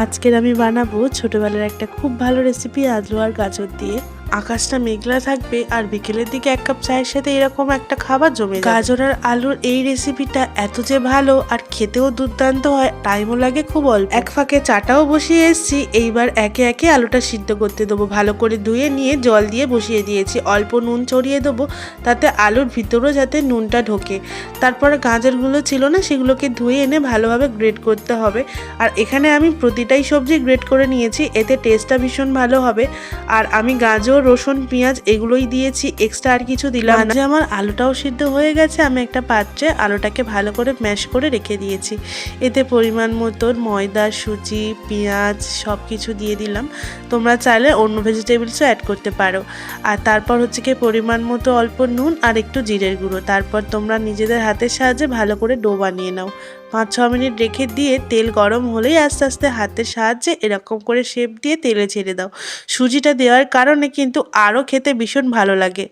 আজকের আমি বানাবো ছোটবেলার একটা খুব ভালো রেসিপি আলু আর গাজর দিয়ে। আকাশটা মেঘলা থাকবে আর বিকেলের দিকে এক কাপ চায়ের সাথে এরকম একটা খাবার জমে যাবে। গাজর আর আলুর এই রেসিপিটা এত যে ভালো আর খেতেও দুর্দান্ত হয়, টাইমও লাগে খুব অল্প। এক ফাঁকে চাটাও বসিয়ে এসেছি। এইবার একে একে আলুটা সিদ্ধ করতে দেবো। ভালো করে ধুয়ে নিয়ে জল দিয়ে বসিয়ে দিয়েছি। অল্প নুন ছড়িয়ে দেবো, তাতে আলুর ভিতরেও যাতে নুনটা ঢোকে। তারপর গাজরগুলো ছিল না, সেগুলোকে ধুয়ে এনে ভালোভাবে গ্রেট করতে হবে। আর এখানে আমি প্রতিটাই সবজি গ্রেট করে নিয়েছি, এতে টেস্টটা ভীষণ ভালো হবে। আর আমি গাজর, রসুন, পেঁয়াজ এগুলোই দিয়েছি, এক্সট্রা আর কিছু দিলাম না। আমার আলুটাও সিদ্ধ হয়ে গেছে। আমি একটা পাত্রে আলুটাকে ভালো করে ম্যাশ করে রেখে দিয়েছি। এতে পরিমাণ মতো ময়দা, সুজি, পেঁয়াজ সব কিছু দিয়ে দিলাম। তোমরা চাইলে অন্য ভেজিটেবলসও অ্যাড করতে পারো। আর তারপর হচ্ছে কি পরিমাণ মতো অল্প নুন আর একটু জিরের গুঁড়ো। তারপর তোমরা নিজেদের হাতের সাহায্যে ভালো করে ডো বানিয়ে নাও। 5-6 মিনিট রেখে দিয়ে তেল গরম হলেই আস্তে আস্তে হাতের সাহায্যে এরকম করে শেপ দিয়ে তেলে ছেড়ে দাও। সুজিটা দেওয়ার কারণে কিন্তু আরও খেতে ভীষণ ভালো লাগে।